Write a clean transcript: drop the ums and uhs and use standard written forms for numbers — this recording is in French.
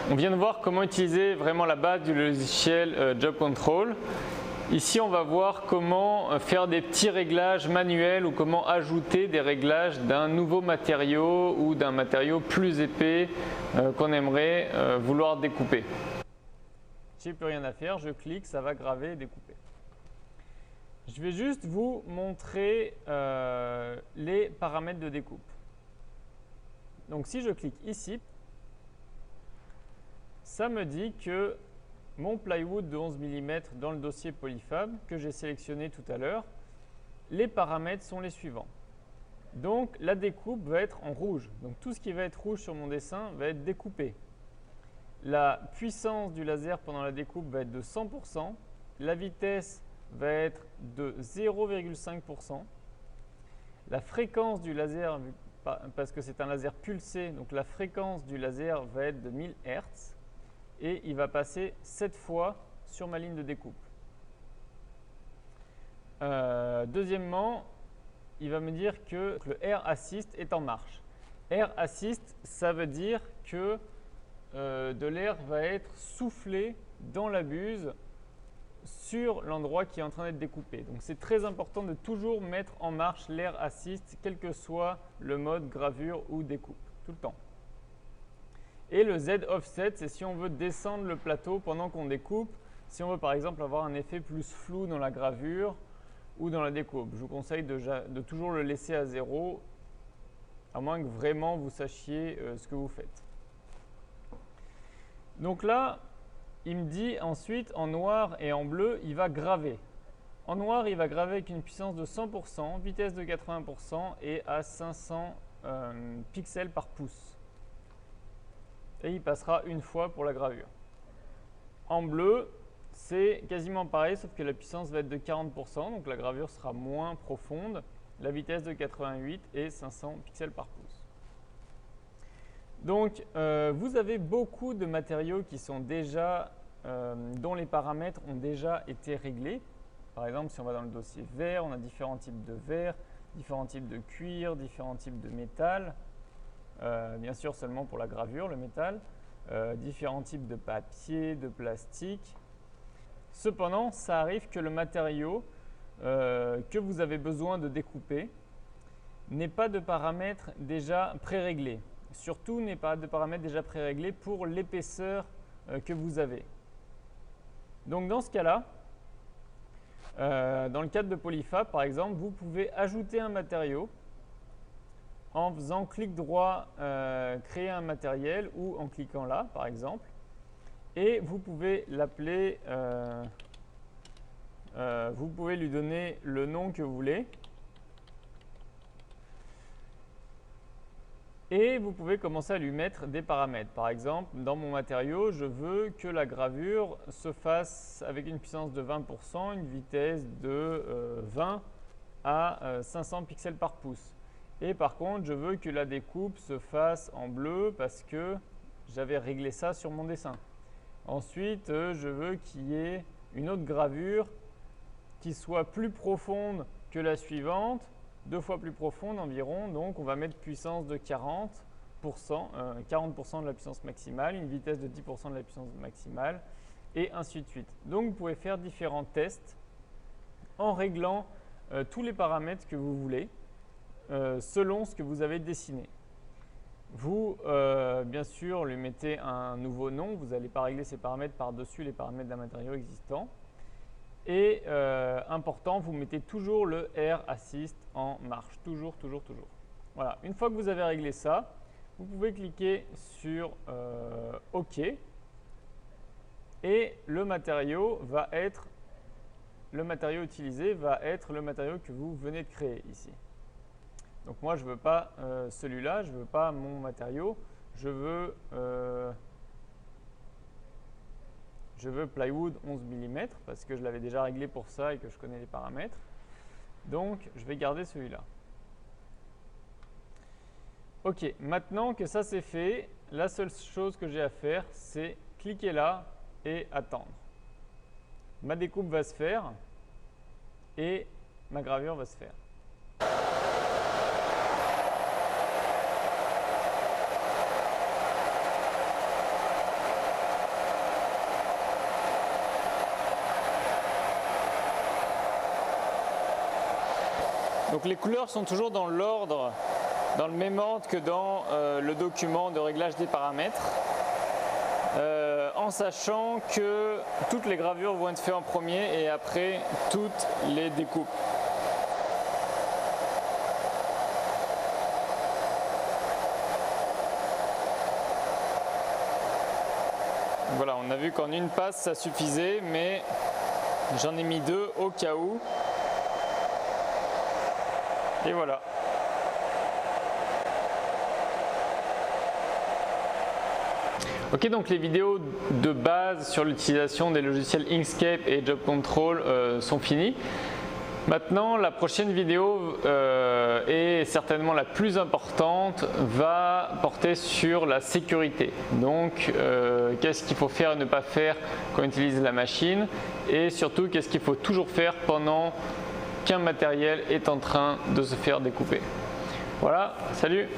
On vient de voir comment utiliser vraiment la base du logiciel Job Control. Ici, on va voir comment faire des petits réglages manuels ou comment ajouter des réglages d'un nouveau matériau ou d'un matériau plus épais qu'on aimerait vouloir découper. Je n'ai plus rien à faire, je clique, ça va graver et découper. Je vais juste vous montrer les paramètres de découpe. Donc si je clique ici, ça me dit que mon plywood de 11 mm dans le dossier Polyfab que j'ai sélectionné tout à l'heure, les paramètres sont les suivants. Donc la découpe va être en rouge. Donc tout ce qui va être rouge sur mon dessin va être découpé. La puissance du laser pendant la découpe va être de 100%. La vitesse va être de 0,5%. La fréquence du laser, parce que c'est un laser pulsé, donc la fréquence du laser va être de 1000 Hz. Et il va passer 7 fois sur ma ligne de découpe. Deuxièmement, il va me dire que le Air Assist est en marche. Air Assist, ça veut dire que de l'air va être soufflé dans la buse sur l'endroit qui est en train d'être découpé. Donc c'est très important de toujours mettre en marche l'Air Assist, quel que soit le mode gravure ou découpe, tout le temps. Et le Z offset, c'est si on veut descendre le plateau pendant qu'on découpe, si on veut par exemple avoir un effet plus flou dans la gravure ou dans la découpe. Je vous conseille de toujours le laisser à 0, à moins que vraiment vous sachiez ce que vous faites. Donc là, il me dit ensuite en noir et en bleu, il va graver. En noir, il va graver avec une puissance de 100%, vitesse de 80% et à 500 pixels par pouce. Et il passera une fois pour la gravure. En bleu, c'est quasiment pareil, sauf que la puissance va être de 40%, donc la gravure sera moins profonde, la vitesse de 88 et 500 pixels par pouce. Donc, vous avez beaucoup de matériaux qui sont déjà, dont les paramètres ont déjà été réglés. Par exemple, si on va dans le dossier verre, on a différents types de verre, différents types de cuir, différents types de métal. Bien sûr seulement pour la gravure, le métal, différents types de papier, de plastique. Cependant, ça arrive que le matériau que vous avez besoin de découper n'ait pas de paramètres déjà préréglés. Surtout, n'ait pas de paramètres déjà préréglés pour l'épaisseur que vous avez. Donc dans ce cas-là, dans le cadre de Polyfab par exemple, vous pouvez ajouter un matériau en faisant clic droit, créer un matériel ou en cliquant là, par exemple. Et vous pouvez l'appeler, vous pouvez lui donner le nom que vous voulez. Et vous pouvez commencer à lui mettre des paramètres. Par exemple, dans mon matériau, je veux que la gravure se fasse avec une puissance de 20%, une vitesse de 20 à 500 pixels par pouce. Et par contre, je veux que la découpe se fasse en bleu parce que j'avais réglé ça sur mon dessin. Ensuite, je veux qu'il y ait une autre gravure qui soit plus profonde que la suivante, 2 fois plus profonde environ. Donc, on va mettre puissance de 40% de la puissance maximale, une vitesse de 10% de la puissance maximale, et ainsi de suite. Donc, vous pouvez faire différents tests en réglant tous les paramètres que vous voulez. Selon ce que vous avez dessiné. Vous, bien sûr, lui mettez un nouveau nom. Vous n'allez pas régler ces paramètres par-dessus les paramètres d'un matériau existant. Et important, vous mettez toujours le Air Assist en marche. Toujours, toujours, toujours. Voilà. Une fois que vous avez réglé ça, vous pouvez cliquer sur OK. Et le matériau utilisé va être le matériau que vous venez de créer ici. Donc moi, je ne veux pas celui-là, je ne veux pas mon matériau, je veux plywood 11 mm parce que je l'avais déjà réglé pour ça et que je connais les paramètres. Donc, je vais garder celui-là. Ok, maintenant que ça c'est fait, la seule chose que j'ai à faire, c'est cliquer là et attendre. Ma découpe va se faire et ma gravure va se faire. Donc les couleurs sont toujours dans l'ordre, dans le même ordre que dans le document de réglage des paramètres, en sachant que toutes les gravures vont être faites en premier et après toutes les découpes. Voilà, on a vu qu'en une passe ça suffisait, mais j'en ai mis 2 au cas où. Et voilà. Ok, donc les vidéos de base sur l'utilisation des logiciels Inkscape et Job Control sont finies. Maintenant, la prochaine vidéo et certainement la plus importante va porter sur la sécurité. Donc, qu'est-ce qu'il faut faire et ne pas faire quand on utilise la machine, et surtout qu'est-ce qu'il faut toujours faire pendant qu'un matériel est en train de se faire découper. Voilà, salut!